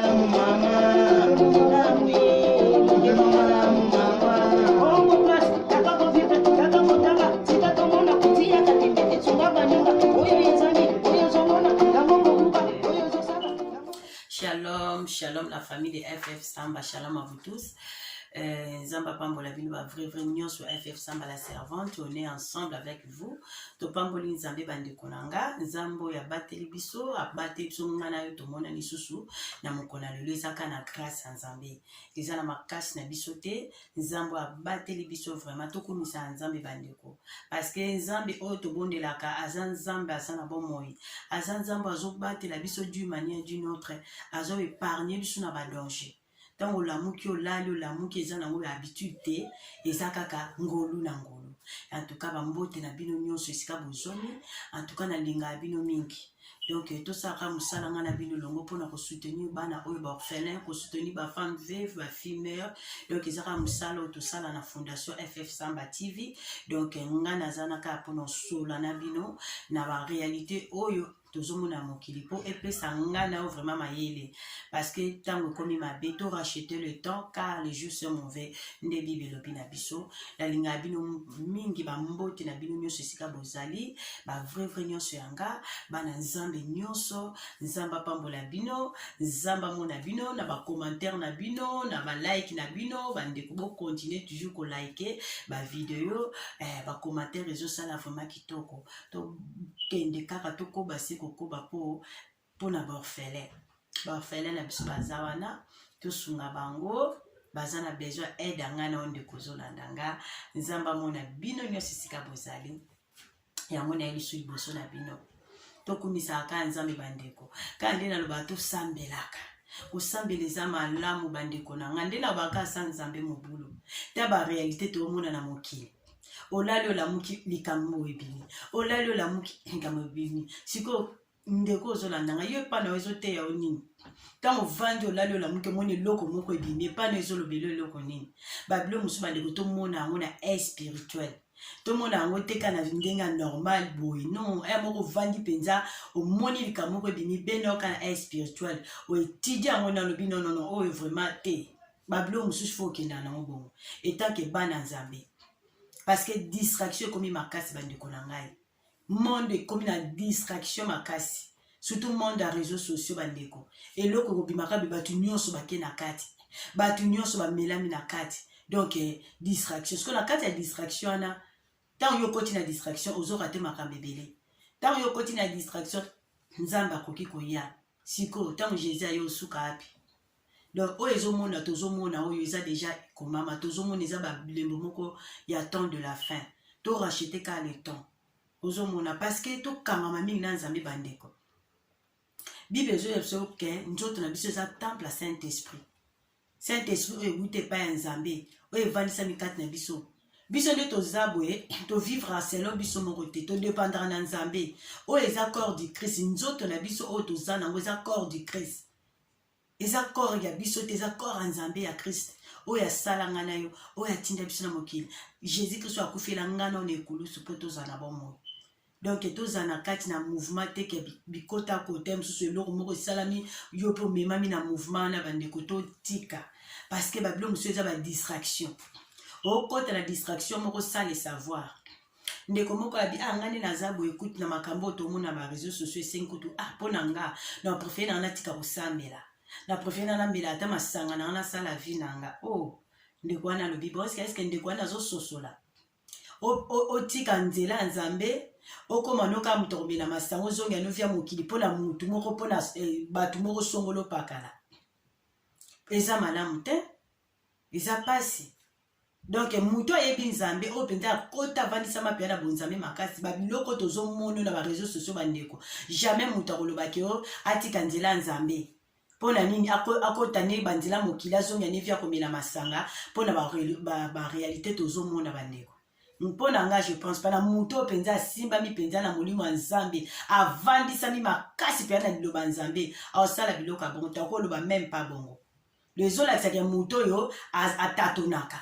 Shalom, shalom la famille de FF Samba, shalom à vous tous. Zamba Pambola Bino, vrai union sur FF Samba la servante, on est ensemble avec vous. To Pamboli Nzambe Bande Konanga, Zambo ya Bateli Biso, a Bate Tsungana yo Tomona Nisusu, na Mokona Lulu Zaka na grâce en Nzambe. Izana Makas na Bisote, Zambo a Bateli Biso vraiment, Toko Misa Nzambe Bandeko. Parce que Nzambe o to bonde la ka, Azan Nzambe Azana bon moi. Azan Nzambe Azo Bate la Biso d'une manière d'une autre, Azo épargné Biso na ba danger. Tant que l'amour qui est là, l'amour qui est là, l'habitude et ça kaka ngolu na ngolu. En tout cas, bambote na bino nyonso esika bozomi, en tout cas na linga bino mingi. Donc tout ça comme ça na bino longo pour nous soutenir bana oyo ba orphelin, ko soutenir ba femme veuve, ba fille mère. Donc ça comme ça tout ça na fondation FF Samba TV. Donc ngana zana ka pour nous sola na bino na ba réalité oyo tozomona mokili po epesa ngana vraiment mayele parce que tango komi mabe to racheter le temps car les jours sont mauvais nde bible lobina biso la linga bino mingi ba mbote na bino nyonso sika bozali ba vrai nyonso yanga bana nzambe nyonso nzamba pambola bino nzamba mona bino na ba commentaire na bino na ba like na bino bande ko continuer toujours ko liker ba vidéo ba commentaire ezo sala vraiment kitoko to kende kaka to ko basi kokoba po na orphelin na biso bazawana to sunga bango bazana besoin aide ngana onde kozolanda nga nzamba mona bino nyonso sika bozali ya mona elisu iboso na bino to kumisa ka nzambe bandeko ka ndena loba to sambelaka osambeleza malamu bandeko na ngande na baka sa nzambe mobulu ta ba réalité to mona na mokili olalo la muki likambo ebini olalo la muki likambo ebini siko ndeko zolanda nga yo pa na ezote ya onini tango vandi olalo la muki moni loko moko ebini pa na ezolobelo loko nini babilo musu bandeko to mona ngo na spirituel to mona ngo teka na ndenga normal boy non moko vandi penza o moni likambo moko ebini beno kana spirituel o etidia ngo na lobi non o vraiment te babilo musu fo kenda na ngo bongo etant que bana nzambe. Parce que distraction comme makasi bande konangai. Monde comme na distraction makasi. Surtout monde à réseaux sociaux bandeko. Et loko ko bimaka batu nyonso ba na kati. Batu nyonso ba melami na kati. Donc distraction. Ce qu'on a kati ya distraction na tant yo koti na distraction ozo rater makambe belé. Tant yo koti na distraction nzamba koki koya. Siko tant Jésus ayo suka api. Donc, oezomona tozomona oyo déjà komama tozomona eza ba bilembo moko ya temps de la fin. To racheter ka le temps. Ozomona parce que to kangama mingi na nzambe bandeko. Bible ezo yebso ke nzoto na biso eza temple à Saint-Esprit. Saint-Esprit oyo gute pa ya nzambe oyo evalisa mikati na biso. Biso nde tozabwe to vivre selon biso moko te to dépendre na nzambe. Oyo eza corps du Christ nzoto na biso oyo tozana ngo eza corps du Christ. Eza corps ya biso te eza corps nzambe ya Christ oya sala ngana yo oya tinda biso na mokili Jésus Christ akufela ngana on ekulusu po tozana bomo donc tozana kati na mouvement te ke bikota kote msusu eloko moko salami yo po memami na mouvement na bandeko to tika parce que babilo musu eza ba distraction o kota la distraction moko sans le savoir ndeko moko abi ngani na zabo écoute na makambo to mona ba réseaux sociaux senkutu pona nga na préféré na tika kosambela na préféré na mbela ata masanga na sala vie nanga ndeko na lobi bo est-ce que ndeko na zo sosola o tika nzela nzambe okoma noka mutobela masango zonga no via mokili pona mutu moko pona batu moko songolo pakala eza malamu te eza pasi donc mutu ayebi nzambe o penza kota vandisa mapia na bonzambe makasi babiloko tozomono na ba réseaux sociaux bandeko jamais mutu akolobaki atika nzela nzambe pona nini akotane bandila mokila zonga nevia komela masanga pona ba réalité tozomona bandeko mpona nga je pense pas na muto penza simba mi penza na molimo nzambe avandisa mi makasi pe na liloba nzambe awsala biloko bongo takoloba même pas bongo les autres la muto yo atatonaka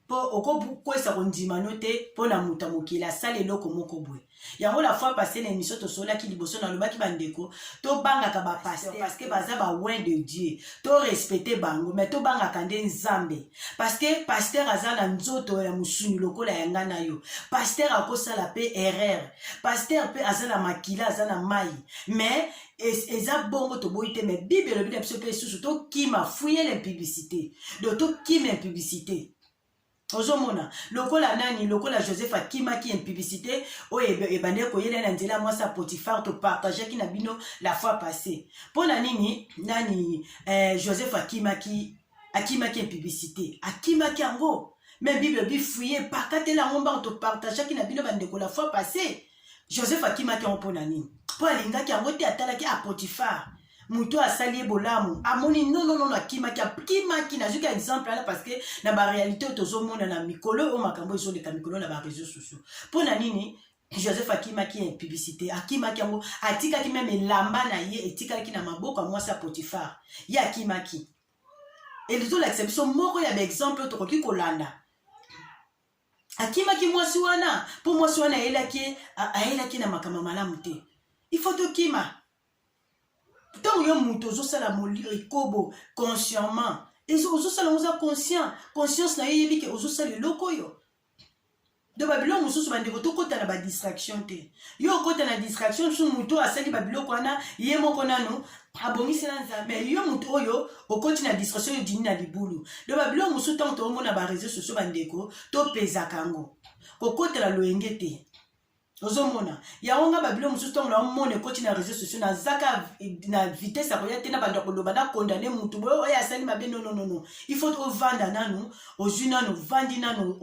po okokwesa kondima no te mpo na moto mokili asala eloko moko boye. Yango la fois passé na émission tosolaki liboso nalobaki bandeko tobangaka bapaster parce que baza baoin de Dieu to respecte bango mais tobangaka nde nzambe parce que pasteur aza na nzoto ya mosuni lokola yanga na yo. Pasteur akosala pe erreur, pasteur pe aza na makila aza na mai mais eza bongo toboyi te mais bible elobi na biso mpe lisusu tokima fuye l'impudicité donc tokima impudicité. Ozomona lokola nani lokola Joseph akimaki impudicité oyo ebande koyela na nzela mwasa Potifar to partageaki na bino la fois passée. Pona nini nani Joseph akimaki impudicité akimaki yango mais bible bi fuye pakatela ngomba to partageaki na bino bandeko la fois passée. Joseph akimaki yango pona nini po alingaki yango te atalaki a Potifar muto asali bolamu amoni non akimaki nazuki exemple là parce que na ba réalité tozomona na mikolo o makambo ezoleka mikolo na ba réseaux sociaux. Pona nini Joseph akimaki publicité akimaki yango atikaki même elamba na ye etikaki na maboko ya mwasi ya Potifar ye akimaki elizolakisa biso moko ya baexemple tokoki kolanda. Akimaki mwasi wana po mwasi wana ayelaki na makambo malamu te. Il faut tokima tant que muto ozosala molikobo consciemment ozosala oza conscience na ye yebi ke ozosala eloko yo de babiloko mosusu bandeko tokota na badistraction te yo okota na distraction su muto asali babiloko wana ye moko nano abongisi na nzambe mais yo muto oyo okoti na distraction yo dini na libulu de babiloko mosusu ntango toomona bareseau sociaux bandeko topezaka yango kokotela loyenge te. Ozomona yaonga babilo mususu tongo na omona ekoti na réseaux sociaux na zaka na vitesse ya koya te na banda koloba na condamner mutu boyo oyo asali mabe non il faut ovanda nanu ozwi nanu vandi nanu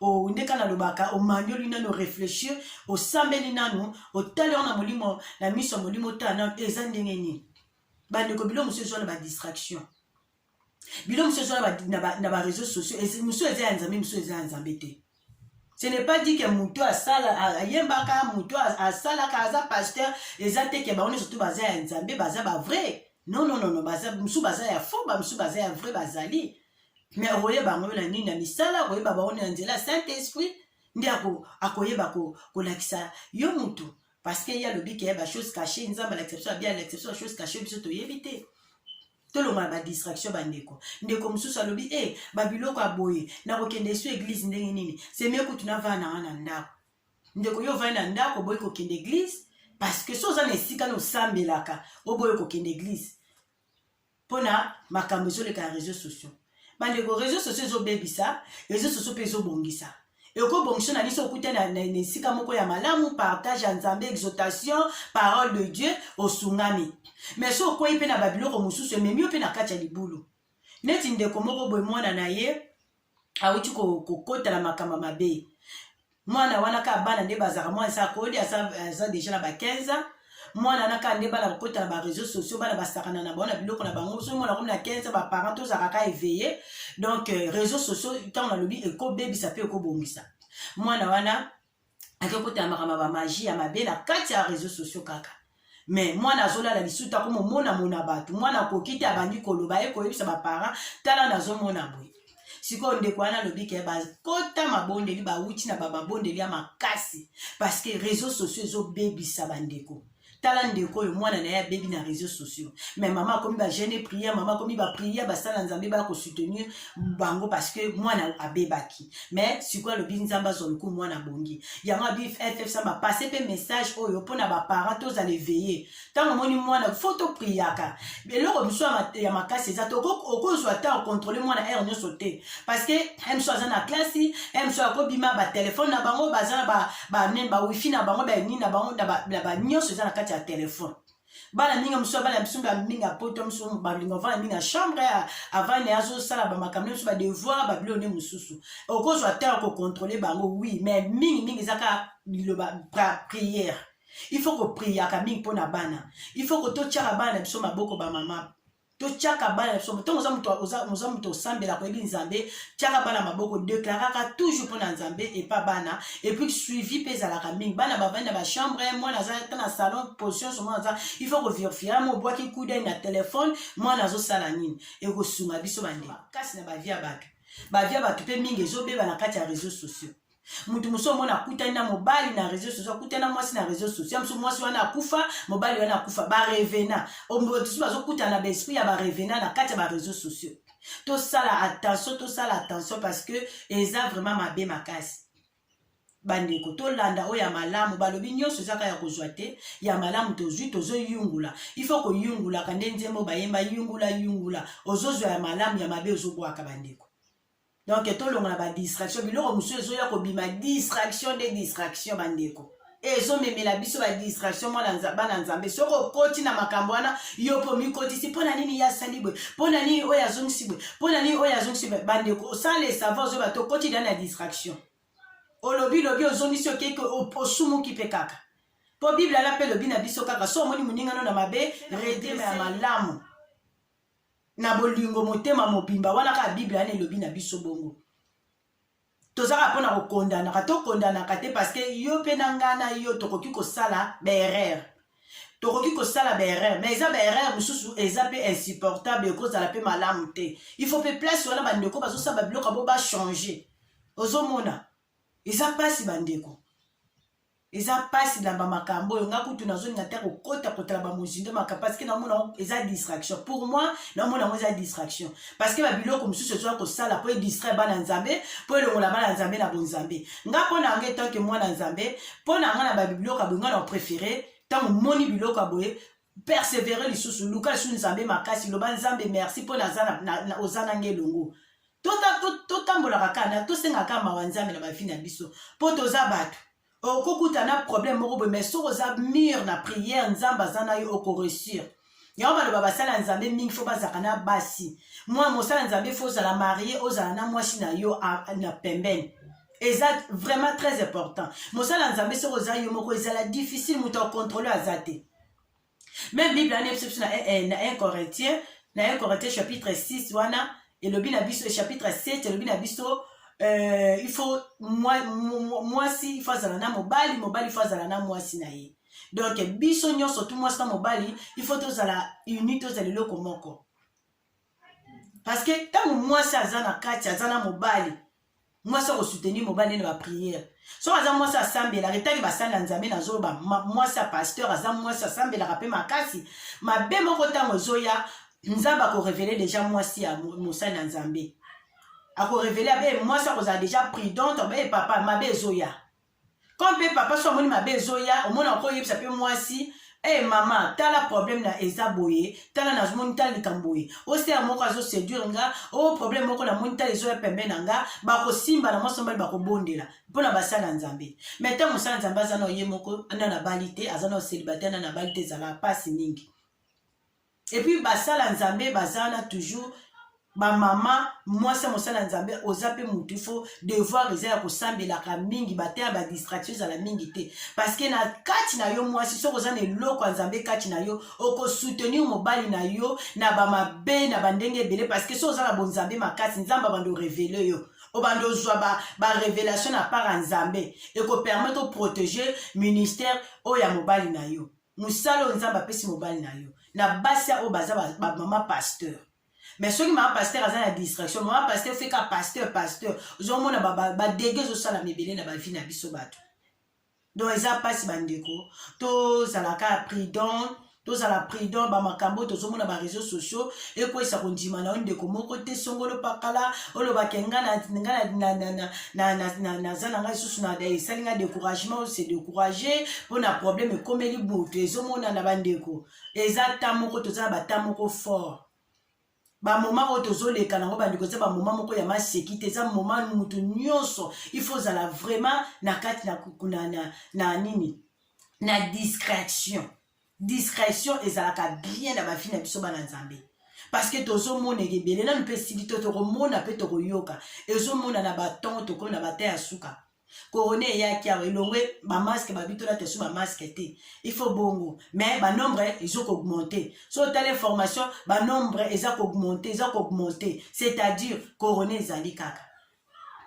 o ndeka na lobaka o manyoli nanu réfléchir o sambeli nanu o tali na molimo na miso molimo tana eza ndenge nini bandeko bilo mususu ezwa na ba distraction bilo mususu ezwa na ba réseaux sociaux mususu eza ya nzambe mususu eza ya nzambe te. Ce n'est pas dit que muto asala ayembaka muto asala kaza pasteur ezate ke baone surtout baza ya nzambe baza ba vrai. Non baza musu baza ya faux ba musu baza ya vrai bazali. Mais oye bango na nini na misala oye baba one nzela Saint-Esprit ndi akoyeba ko lakisa yo mutu parce que il y a le but que ba chose cachée nzamba l'exception bien l'exception chose cachée biso to yebite. Tolonga ba distraction bandeko ndeko mususu alobi babiloko aboye na kokende su église ndenge nini c'est mieux que tu n'avais na ndako ndeko yo va na ndako boye kokende église parce que so za na esika no sambelaka oboye kokende église pona makambo ezoleka réseaux sociaux bandeko réseaux sociaux ezobebisa réseaux sociaux pe ezobongisa eko bongisa na liso okuta na esika moko ya malamu partage ya nzambe exhortation parole de Dieu osungami mais so okoyi pe na babiloko mosusu ememi yo pe na kati ya libulu neti ndeko moko boye mwana na ye awuti kokotela makambo mabe mwana wana ka bana nde bazaka mwana sa kodi aza déjà na ba 15 ans mwana naka nde bana kokotela ba réseaux sociaux bana basakana na bona biloko na bango so mwana comme na 15 ba parents tozaka ka éveillé donc réseaux sociaux tant na lobi ekobebisa pe ekobongisa mwana wana akokotela makambo ba magie ya mabe na kati ya réseaux sociaux kaka. Mais moi nazola la lisuta comme mona batu mwana kokite abandi koloba ekoyebisa ba parents tala nazomona boye siko ndeko wana lobi ke ba kota mabondeli ba uti na baba bondeli ya makasi parce que réseaux sociaux ezobebisa bandeko tala ndeko yo mwana na ya bebi na réseaux sociaux mais maman komi ba jeûner prière maman komi ba prière ba sala nzambe ba ko soutenir bango parce que mwana abebaki mais siko lobi nzamba zoluku mwana bongi yanga bi FF samba passer pe message oyo pona ba parents tous aller veiller tant moni mwana photo priaka eloko biso ya makasi za to okozwa ta contrôler mwana air nyo sauter parce que aime soit na classe aime soit ko bima ba téléphone na bango bazana ba wifi na bango ba ni na bango ba nyonso za na kati ya téléphone bana minga muso bana bisumba minga poto muso balinga vana minga chambre avant ne azo sala ba makamno muso ba devoir ba bilone mususu okozwa ta ko contrôler bango oui mais mingi zaka liloba prière il faut que prier ka mingi pona bana il faut que to tchaka bana biso maboko ba mama to tchaka bana biso to moza muto sambela ko ebi nzambe tchaka bana maboko déclaraka toujours pona nzambe et pas bana et puis suivi pesa la mingi bana ba vanda ba chambre moi na za na salon position sur moi za il faut que vérifier mo boaki coup d'œil na téléphone moi nazo sala nini et ko sunga biso bande kasi na ba via batu bavia bato mpe mingi ezobeba na kati ya réseaux sociaux. Mutu muso mona akutani na mobali na réseaux sociaux, akutani na mwasi na réseaux sociaux, muso mwasi wana akufa, mobali wana akufa, ba revena. Omotusu bazokutana na besprit ya ba revena na kati ya ba réseaux sociaux. Tout ça la attention parce que eza vraiment mabe makasi. Bandeko to landa oya malamu balobi nyonso zaka ya kozwa te ya malamu tozwi tozo yungula. Il faut ko yungula kande nzembo bayemba yungula ozozwa ya malamu ya mabe ozobwaka bandeko. Donc, tout le monde a des distractions. Mais là, monsieur, il y a des distractions, des distractions, bandeko. Et ils ont même la biso la distraction, moi, dans Zambé. Si on continue na makambwana, yo po mi koti si pona nini ya salibwe, pona nini oya zongsibe, pona nini oya zongsibe, bandeko. Sans les savoir, zo bato koti dans la distraction. O lobi ozongisi o keke o sumu ki pe kaka. Po Bible la pe lobi na biso kaka. So moni muninga no na mabe, rete me amalamu. Na bolingo motema mobimba wana ka Bible ane lobi na biso bongo. Tozaka pona ko kondana ka to kondana ka te parce que yo pe nangana yo tokoki ko sala berrer. Tokoki ko sala berrer mais eza berrer mususu eza pe insupportable cause la pe malamu te. Il faut pe place wana bandeko bazo sa ba bloka bo ba changer. Ozomona. Eza pasi bandeko. Eza pasi na ba makambo nga kutu nazo ngata ko kota kotala ba muzindo maka parce que na mona eza distraction pour moi na mona eza distraction parce que ba biloko mususu zo ko sala po distraire bana nzambe po le ngola bana nzambe na bonzambe nga pona nga tant que moi na nzambe pona nga na ba biloko abonga na préféré tant moni biloko aboye persévérer lisusu luka su nzambe makasi lo banzambe merci pona zana na ozana ngelongo totambola kakana to senga kama wanzambe na ba fina biso po toza bato. Okukuta na problème moko mais so oza mur na prière nzamba zana yo okoresir. Ya ba baba sala nzambe mingi fo bazaka na basi. Moi mosala nzambe fo za la marier ozala na mwasi na yo na pembeni. Eza vraiment très important. Mosala nzambe so oza yo moko ezala difficile muto contrôler azate. Même Bible en exception na 1 Corinthiens, na 1 Corinthiens chapitre 6 wana et le binabiso chapitre 7 et le binabiso il faut moi si il faut zalana mobali il faut zalana moi si na ye. Donc biso nyonso tout moi sa mobali il faut to zala unité to zalelo komoko. Parce que tant moi ça zana kati zana mobali moi ça soutenir mobali na prière. So aza moi ça sambe la retaki ba sala nzambe na zoba moi ça pasteur aza moi ça sambe la rapé makasi ma be moko tango zoya nzamba ko révéler déjà moi si à mosala nzambe. A ko révéler abe moi ça vous a déjà pris donc be papa ma bezoya comme be papa so moni ma bezoya au monde encore yeb ça peut moi si eh maman tala problème na ezaboye tala na moni tala likamboye o se amoko azo séduire nga o problème moko na moni tala ezoya pembe na nga ba ko simba na moso mbali ba ko bondela pona basala nzambe mais tant mosala nzambe azana ye moko anda na balité azana célibataire na balité zala passe mingi et puis basala nzambe bazana toujours ba mama moi ça mosala nzambe ozape mutu fo devoir eza ko sambela ka mingi batea ba distraction za la mingi te parce que na kati na yo moi si soko zane loko nzambe kati na yo oko soutenir mobali na yo na ba mabe na bandenge belé parce que so za la bonzambe makasi nzamba bando révéler yo o bando zwa ba révélation na part nzambe et ko permettre de protéger ministère o ya mobali na yo musalo nzamba pesi mobali na yo na basia o baza ba mama pasteur. Mais ceux qui m'a pasteur à la distraction, moi pasteur fait qu'un pasteur. Ils ont mon ba dégage au sala mebele na ba vie na biso bato. Donc ils a pas si bandeko. Tous à la cas prudent, ba makambo to zo mona ba réseaux sociaux et quoi ça kondima na ndeko moko te songolo pakala olo ba kenga na zana susu na dai salinga découragement c'est décourager pour un problème comme les bouts ils ont mona na bandeko. Exactement moko to za ba tamoko fort. Ba moment où tozole kana ngo bandiko za ba moment moko ya masekite za moment mutu nyonso il faut zala vraiment na kati na nini na discrétion ezalaka bien na ba fina biso bana nzambe parce que tozo mona gebele na mpe sili to mona pe to yoka ezo mona na baton to ko na bata ya suka Corona ya kia elongwe ba masque ba bitola te sous ba masque te il faut bongo mais ba nombre ils ont augmenté so telle information ba nombre ils ont augmenté c'est-à-dire corona ezali kaka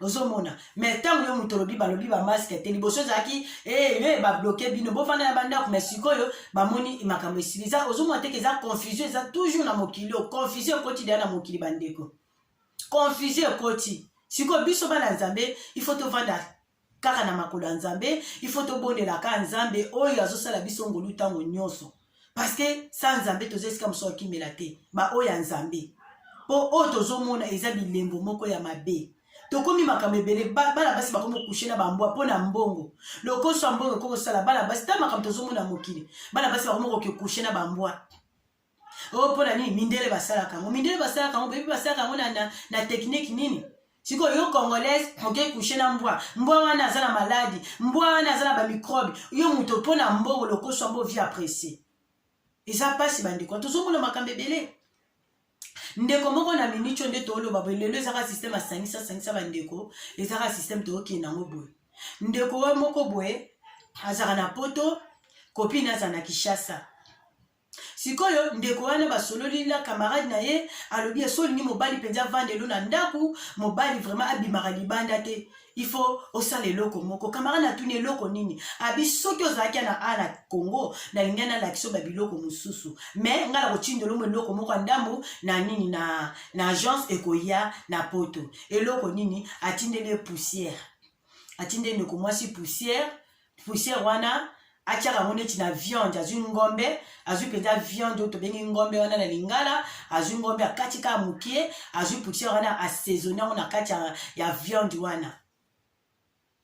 ozomona mais tant yo mutolobi ba lobi ba masque te liboso zaki ba bloquer bino bo fana ya banda mais sikoyo ba moni makambo isiliza ozomona te que za confusion za toujours na mokili confusion quotidienne na mokili bandeko confusion ekoti siko biso bana nzambe il faut tovanda kaka na makolo ya nzambe il faut tobondelaka nzambe oyo azosala biso ngolu ntango nyonso parce que sa nzambe toza esika mosusu akimela te baoyo ya nzambe mpo oyo tozomona eza bilembo moko ya mabe tokomi makambo ebele bana basi bakomi kushe na bambwa mpo na mbongo lokoso ya mbongo ekokosala bana basi ta makambo tozomona mokili bana basi bakomi kokushe na bambwa oyo mpo na nini mindele basalaka yango mindele basalaka yango bebi basalaka yango na teknike nini sikoyo yo congolaise okekushe na mbwa wana aza na maladi mbwa wana aza na bamicrobe yo moto mpo na mbongo lokoso ya mbo vi apprécie eza pasi bandeko tozomona makambo ebele ndeko moko na minicho nde toloba boye lelo ezaka systeme asangisa bandeko ezaka systeme tookende yango boye ndeko we moko boye azaka na poto kopine aza na Kinshasa sikoyo ndeko wana basololi la camarade na ye alobi esolingi mobali mpenza vandelo na ndaku mobali vraiment abimaka libanda te il faut osala eloko moko camarade atuni eloko nini abi soki ozalaki na Congo nalingi nalakisa babiloko mosusu me ngala kotindela omo eloko moko ya ndambu na nini na agence ekoya na poto eloko nini atindeli poussière atindeli ndeko mwasi poussière wana atiaka ngo neti na viande azwi ngombe azwi mpenza viande oyo tobengi ngombe wana na lingala azwi ngombe akati kaka mokie azwi poussière wana asaisonne yango na kati ya viande wana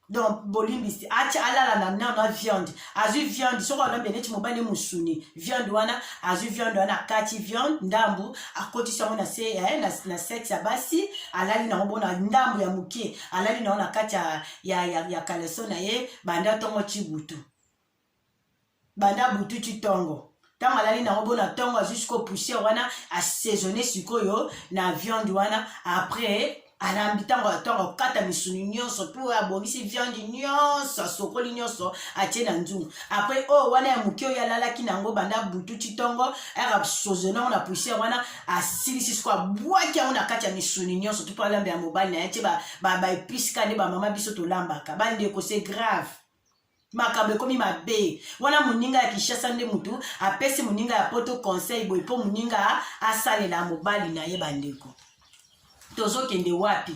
donc bolimbisi atia alala na viande azwi viande soko alambe neti mobali musuni viande wana azwi viande wana akati viande ndambu akotisi yango na se na sexe ya basi alali nango bona ndambu ya mokie alali nango na kati ya kaleso na ye banda tongo chibutu banda butu chitongo tango alali nango bona tongo azwi siko poussière wana asaisonne sikoyo na viande wana après alambi tango akata misuni nyonso mpo abongisi viande nyonso asokoli nyonso atie na nzungu après oyo wana ya moke oyo alalaki nango banda butu chitongo akasaisonne yango na poussière wana asilisi siko abwaki yango na kati ya misuni nyonso to mpo alambi ya mobali na ye tie baepisi ka nde bamama biso tolambaka bandeko c'est grave makambo ekomi mabe wana moninga ya Kinshasa nde mutu apesi moninga ya poto conseil boye mpo moninga asalela mobali na ye bandeko tozokende wapi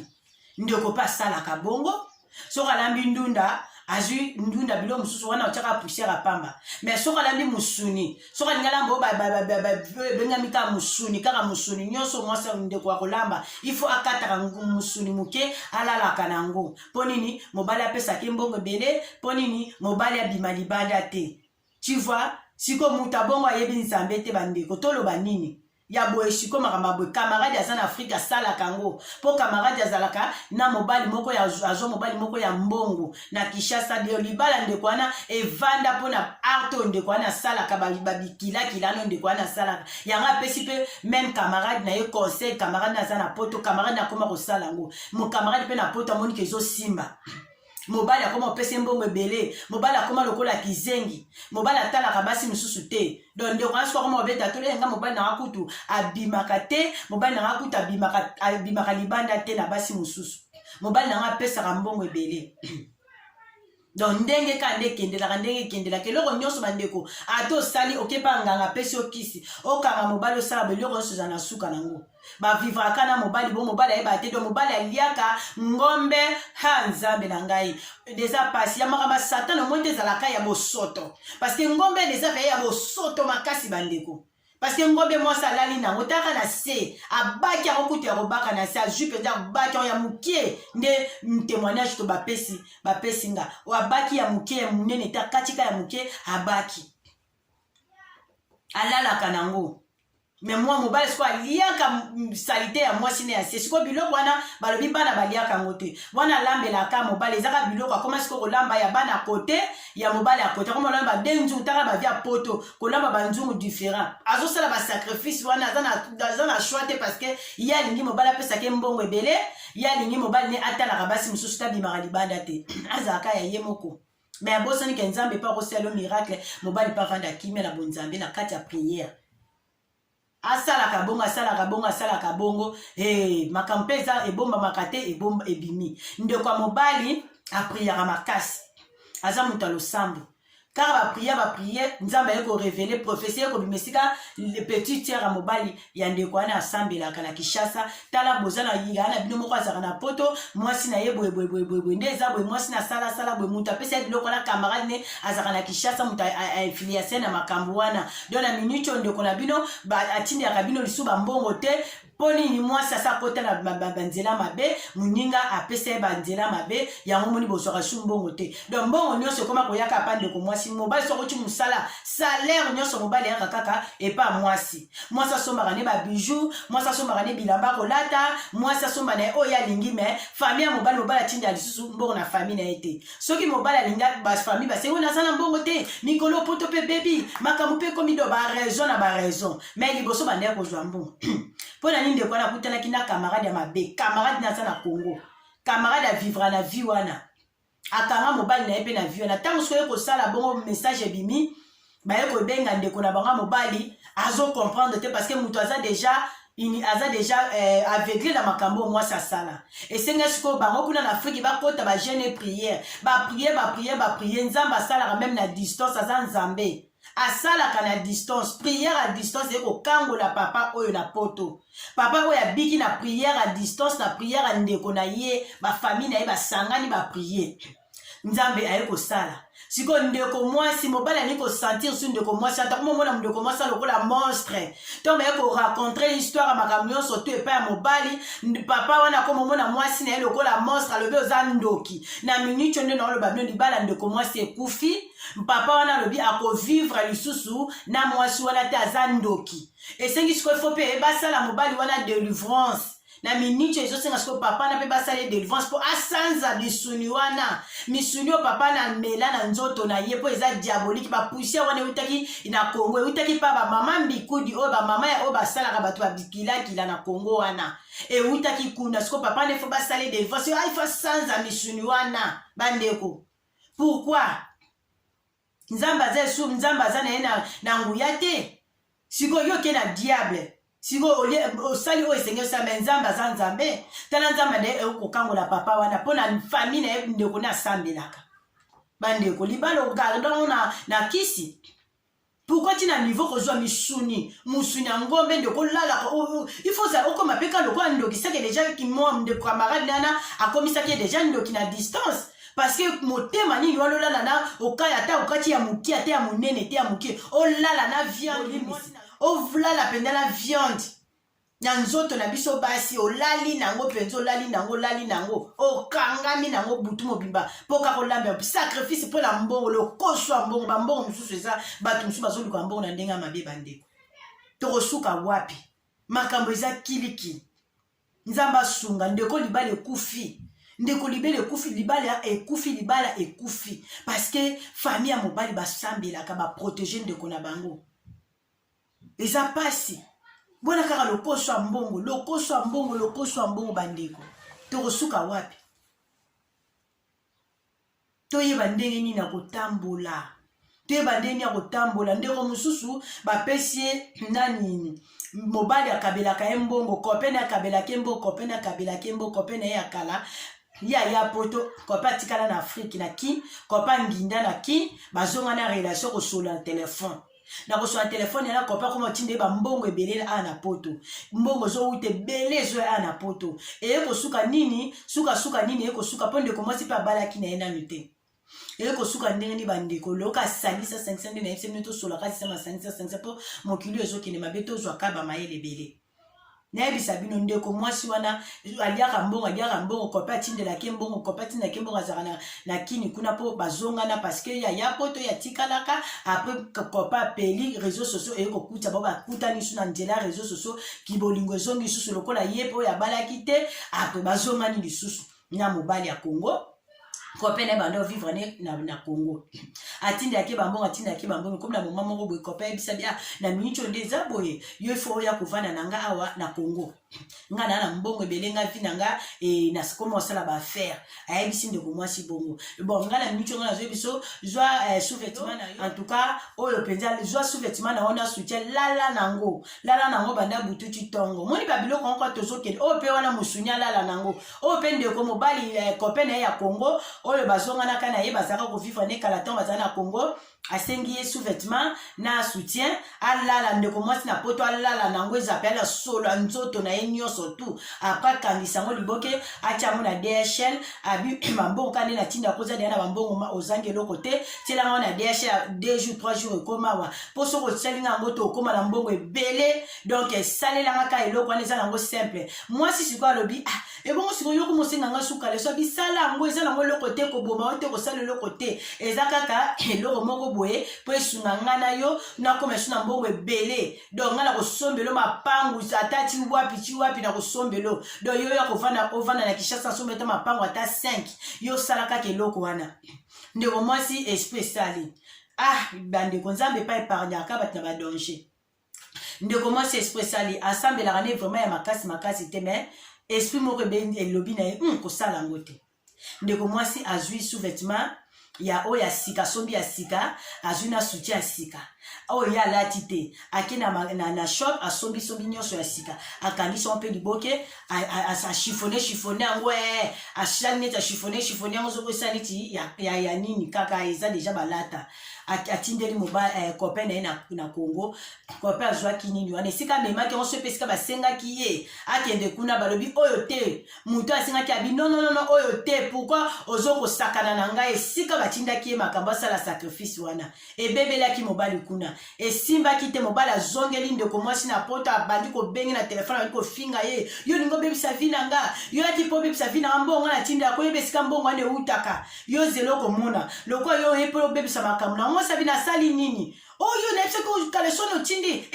ndeko mpe asalaka bongo soki alambi ndunda azwi ndunda bilo mosusu wana otiaka poussière apamba mais soki alambi musuni soki alingi alamba oyo bengami kaka musuni kaka musuni nyonso mwasi ndeko akolamba il faut akataka musuni moke alalaka nango mpo nini mobali apesaki mbongo ebele mpo nini mobali abima libanda te tu vois siko mutu abongo ayebi nzambe te bandeko toloba nini ya boye siko makambo boye camarade aza na Afrique asalaka yango mpo camarade azalaka na mobali moko ya azwa mobali moko ya mbongo na Kinshasa de libala ndeko wana evanda mpo na arto ndeko wana asalaka babikilakilano ndeko wana asalaka yango apesi mpe même camarade na ye conseil camarade na aza na poto camarade na akoma kosala yango mocamarade mpe na poto amoniki ezosimba mobali akoma opesa mbongo ebele mobali akoma lokola kizengi mobali atalaka basi mosusu te donc ndeko wana soki akoma obeta tolenga mobali na kutu abimaka te mobali na kutu abimaka libanda te na basi mosusu mobali na apesaka mbongo ebele donc ndenge ka nde kendelaka ndenge kendelaka eloko nyonso bandeko ata osali okepa nganga apesi okisi okanga mobali osala biloko nyonso eza na suka nango bavivraka na mobali bo mobali ayeba te do mobali aliaka ngombe ha nzambe na ngai deza pasi ya makambo satana omoi te ezalaka ya bosoto parce que ngombe deza ya bosoto makasi bandeko parce que ngombe mwasi alali nango taka na se abaki yango kutu ya kobaka na se azwi mpenza abaki yango ya mokie nde témoignage to bapesi nga abaki ya mokie ya monene te akatika ya mokie abaki alalaka nango mais moi mobali siko aliaka salite ya mwasi ne ya se siko biloko wana balobi bana baliaka yango te wana alambelaka mobali ezaka biloko akoma siko kolamba ya bana kote ya mobali ya kote akoma kolamba denzu taka bavi ya poto kolamba banzungu différent azosala basacrifice wana aza na choix te parce que ye alingi mobali apesaki mbongo ebele ye alingi mobali ne atalaka basi mosusu tabimaka libanda te azalaka ya ye moko mais abosani ke nzambe mpe akosala miracle mobali mpe avanda kimia na bonzambe na kati ya prière asalaka bongo makambo mpe eza ebombamaka te ebimi ndeko ya mobali apriyaka makasi aza moto ya losambo car va prier nzamba yeko révéler prophétie yeko bimesika le petit tiers à mobali yande kwa na asambela kana kishasa tala bozana yiga na bino moko azaka na poto mwasi na ye boye ndeza boye mwasi na sala boye muta pesa biloko na camarade ne azaka na kishasa muta affiliation na makambo wana donc na minute ndeko na bino ba atindi ya bino lisuba mbongo te poni ni mwasi asa kota na banzela mabe muninga apesa banzela mabe yango moni bosora su mbongo te donc mbongo nyonso koma koyaka pande ko mwasi mobali soko ti musala salaire nyonso mobali yaka kaka epa mwasi asombaka ne ba bijou mwasi asombaka ne bilamba kolata mwasi asomba na oyo alingi me famille ya mobali atindi ya lisusu mbongo na famille na ye te soki mobali alinga bafamille basengo naza na mbongo te mikolo poto mpe bebi makambo mpe komi do baraison na baraison me liboso bandea kozwa mbongo mpo na nini ndeko wana akutanaki na camarade ya mabe camarade naza na Congo camarade avivra na vie wana akanga mobali na ye mpe na vie wana ntango soki kosala bongo message ebimi baye kobenga ndeko na bango mobali azocomprendre te parce que moto aza déjà aveuglé na makambo mwasi asala esenga sikoyo bango kuna na Afrique bakota bagene prière bapriere nzambe asalaka même na distance aza nzambe asalaka na distance prière à distance eko kangola papa oyo na poto papa oyo abiki na prière à distance na prière à ndeko na ye bafamille na ye basangani bapriere nzambe aye kosala siko ndeko mwasi mobali ani kosentir su ndeko mwasi ata komomona ndeko mwasi lokola monstre ntongo aye koracontre histoire ya makambo nyonso to epai ya mobali papa wana komomona mwasi na ye lokola monstre alobi oza ndoki na minute nde naoloba bino libala ndeko mwasi ekufi papa wana alobi akovivre lisusu na mwasi wana te aza ndoki esengi sikoyo fo mpe basala mobali wana délivrance na minute ezosenga siko papa na mpe basala délivrance mpo asanza misuni wana misuni oyo papa na mela na nzoto na ye mpo eza diabolike bapusia wana eutaki na Congo eutaki mpa bamama mbikudi oyo bamama oyo basalaka bato babikilakila na Congo wana eutaki kuna siko papa na efo basala délivrance ifo asanza misuni wana bandeko pourquoi nzambe aza esu nzambe aza na ye na nguya te sikoyo yo ke na diable siko osali oyo esenge osala nzambe aza nzambe tala nzambe na ye ekokangola papa wana mpo na famille na ye ndeko na asambelaka bandeko libala ogardango na kisi pourquoi ti na niveau kozwa misuni musuni ya ngombe ndeko olalaka ifo okoma mpe ka lokola ndoki seke deja kimo ndeko camarade nana akomisaki deja ndoki na distance parce que motema nini wana olala na okaya ata okati ya mokie ata ya monene te ya mokie olala na viande olala mpenza na viande na nzoto na biso basi olali nango mpenza olali nango okangami nango butu mobimba mpo kaka olamba sacrifice mpo na mbongo lokoso ya mbongo bambongo mosusu eza bato mosusu bazoluka mbongo na ndenge ya mabe bandeko tokosuka wapi makambo eza kilikili nzambe asunga ndeko libala ekufi ndeko libala ekufi libala ekufi parce que famille ya mobali basambelaka baprotege ndeko na bango eza pasi bona kaka lokoso ya mbongo bandeko tokosuka wapi toyeba ndenge nini ya kotambola ndeko mosusu bapesi ye nani mobali akabelaka ye mbongo kopene akabelaka ye mbongo kopene ye akala ya poto kopa tikala na Afrique na kin kopa nginda na kin bazonga na relation kosola na telefone na kosola telefone yana kopa koma tinde ba mbongo ebele ana poto mbongo zo ute bele zo ana poto kosuka nini suka nini kosuka ponde komasi pa balaki na ena mite kosuka ndenge ni bandeko loka salisa 500 na yepse mito sola kasi sama 500 po mokili ezokende mabeto zwa kaba mayele bele nayebisa bino ndeko mwasi wana aliaka mbongo kopa atindelaki mbongo kopa atindaki mbongo azaka na kini kuna mpo bazongana parceke ya poto ya tikalaka apres kopa apeli réseau sociaux ekokuta bo bakutani su na nzela ya réseau sociaux kibolingo ezongi lisusu lokola ye mpe oyo abalaki te apres bazongani lisusu na mobali ya Congo kopene bando vivre na Congo atindaki bambongo comme na mama moko boye kopene bisa bia na minute ndeza boye yo fo ya kovana nanga awa na Congo nga na mbongo belenga vinanga na comment ça la ba faire ayebisi ndeko mwasi bongo bon nga na minute nga zo biso zwa sous-vêtement en tout cas oyo penza zwa sous-vêtement na ona soutien lala nango banda butu chitongo moni babilo konko tozokende o pe wana musunya lala nango o pe ndeko mobali kopene ya Congo oyo bazonga na kana ye bazaka ko vivre ne kala temps bazana na Congo asengi ye sous-vêtement na soutien alala ndeko mwasi na poto alala nango ezape ala solo nzoto na ye nyonso tu apres akangisa yango liboke atia yango na DHL abi mambongo kande na tinda koza deya na bambongo ozangi eloko te tiela yango na DHL 2 jours 3 jours ekoma awa mpo soki otialinga yango to okoma na mbongo ebele donc esalelanga ka eloko wana eza nango simple mwasi sikoyo alobi ebongo sikoyo yoko mosenganga suka leso abisala yango eza nango eloko te koboma o te kosala eloko te eza kaka eloko moko boye po esunga nga na yo nakoma esu na mbongo ebele donc nga na kosombelo mapangu ata ti wapi na kosombelo donc yo ya ovanda na Kinshasa asombe ata mapangu ata 5 yo sala kaka eloko wana ndeko mwasi esprit esali bandeko nzambe pa epargnaka bato na badanger ndeko mwasi esprit esali asambelaka ne vraiment ya makasi te mais esprit moko elobi na ye kosala yango te ndeko mwasi azwi sous-vêtement ya oyo ya sika sombi ya sika azwi na soutien ya sika oyo ya alati te ake na shop asombi nyonso ya sika akangisi yango mpe liboke ashifone yango asali neti ashifone yango soko esala neti ya nini kaka eza deja balata atindeli copain na ye na Congo copain azwaki nini wana esika amemaki yango so mpe esika basengaki ye akende kuna balobi oyo te moto asengaki abi non oyo te pourkui ozokosakana na ngai esika batindaki ye makambo asala sacrifice wana ebebelaki mobali kuna esimbaki te mobali azongeli ndeko mwasi na poto abandi kobengi na telefone abandi kofinga ye yo lingo obebisa vi na nga yo yaki mpo obebisa vi na nga mbongo na tinda koyeba esika mbongo wana eutaka yo zelo komona lokwa yo ye mpo obebisa makambo na ngo sabi nasali nini oyo na ebisaki kaleso no tindi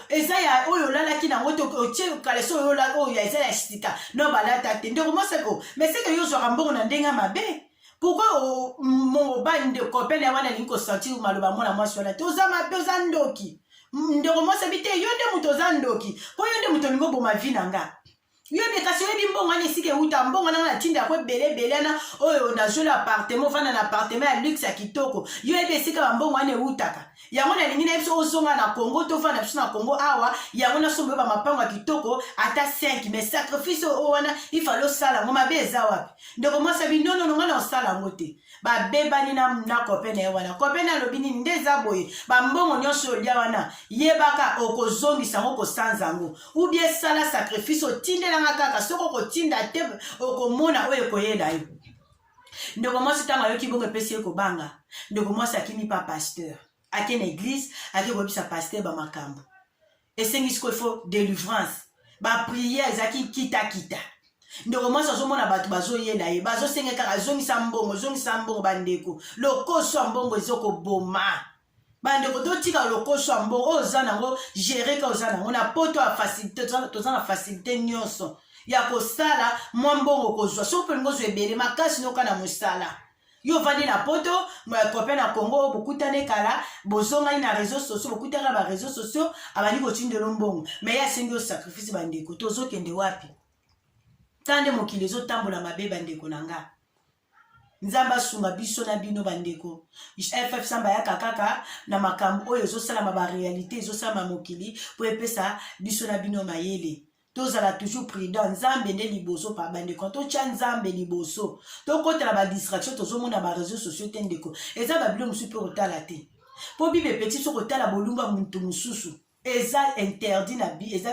eza ya oyo lalaki nango te otie kaleso oyo eza ya sika no balata te ndeko moseko mais seke yo ozwaka mbongo na ndenge mabe pourquoi mobali nde copain ya wana alingi kosentir maloba mwana mwasi wana te oza mabe oza ndoki ndeko mosebi te yo nde moto oza ndoki mpo yo nde moto olingi oboma vi na nga yoyebi kasi oyebi mbongo wana esika euta mbongo nanga na tinda yako ebele na oyo nazwela appartement ofanda na appartement ya luxe ya kitoko yoyebi esika bambongo wana eutaka yango nalingi na biso ozonga na Congo tofanda biso na Congo awa yango nasomba yo bamapango ya kitoko ata 5 mais sacrifice oyo wana ifale osala yango mabe eza wapi ndeko mwasi abi nonono nga na osala yango te babebani na copain na ye wana copain alobi nini nde eza boye bambongo nyonso olia wana yebaka okozongisa yango kosanza yango ubie sala sacrifice otindelanga kaka soki okotinda te okomona oyo ekoyeda yo ndeko mwasi ntango ayoki bongo epesi ye kobanga ndeko mwasi akimi pa pasteur ake na église ake koyebisa pasteur bamakambo esengi sikoyo ifo délivrance bapriere ezalaki kita ndeko mwasi azomona bato bazoyela ye bazosenga kaka azongisa mbongo bandeko lokoso ya mbongo ezokoboma bandeko totika lokoso ya mbongo oyo oza nango gere ka oza nango na poto ya facilité toza na facilité nyonso ya kosala mwa mbongo kozwa soki mpe lingo ozwa ebele makasi noka na mosala yo vandi na poto copain na Congo bokutane kala bozongani na réseaux sociaux bokutana na ba réseaux sociaux abandi kotindela mbongo mais ya sengi o sacrifice bandeko tozokende wapi tande mokili ezotambola mabe bandeko na nga nzambe asunga biso na bino bandeko FF Samba yaka kaka na makambo oyo ezosalama baréalité ezosalama mokili po epesa biso na bino mayele tozala toujours prudent nzambe nde liboso pa bandeko totya nzambe liboso tokotela badistraction tozomona baréseaux sociaux te ndeko eza babilo mosusu mpe kotala te mpo bible epeti so kotala bolumba motu mosusu eza interdit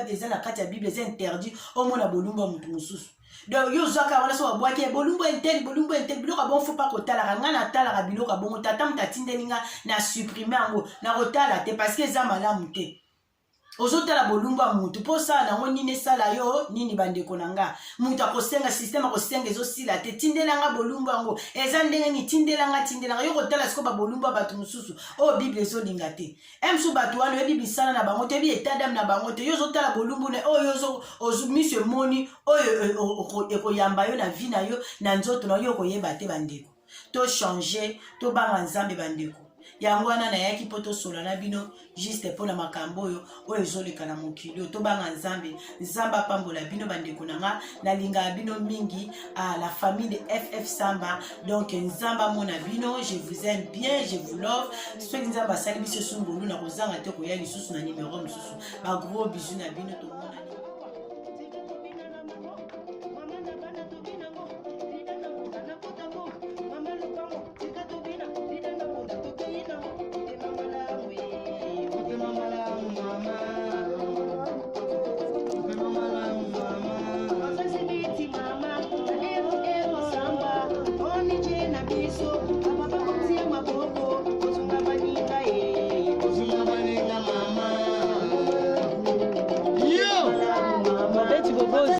eza na kati ya bible eza interdit omona bolumba motu mosusu donc yo zwaka wana so babwaki bolumbu intel biloko abongo fo pa kotalaka nga natalaka biloko abongo tata moto atindeli nga na supprime yango na kotala te parce que eza malamu te ozotala bolumba mutu mpo sala nango nini esala yo nini bandeko na nga mutu akosenga systeme akosenga ezosila te tindelanga bolumba yango eza ndenge ni tindelanga yo kotala siko babolumba bato mosusu oyo bible ezolinga te emsu bato wana oyebi bisala na bango te ebi etadame na bango te yo ozotala bolumbu oyo miso emoni oyo ekoyamba yo na vi na yo na nzoto na yo okoyeba te bandeko to change to banga nzambe bandeko yango wana nayaki mpo tosola na bino juste mpo na makambo oyo ezoleka na mokili oyo tobanga nzambe apambola bino bandeko na nga nalingaka bino mingi à la famille de FF Samba donc nzambe amona bino je vous aime bien je vous love soki nzambe asali biso sungulu na kozanga te koya lisusu na numéro mosusu bagros bisous na bino tomona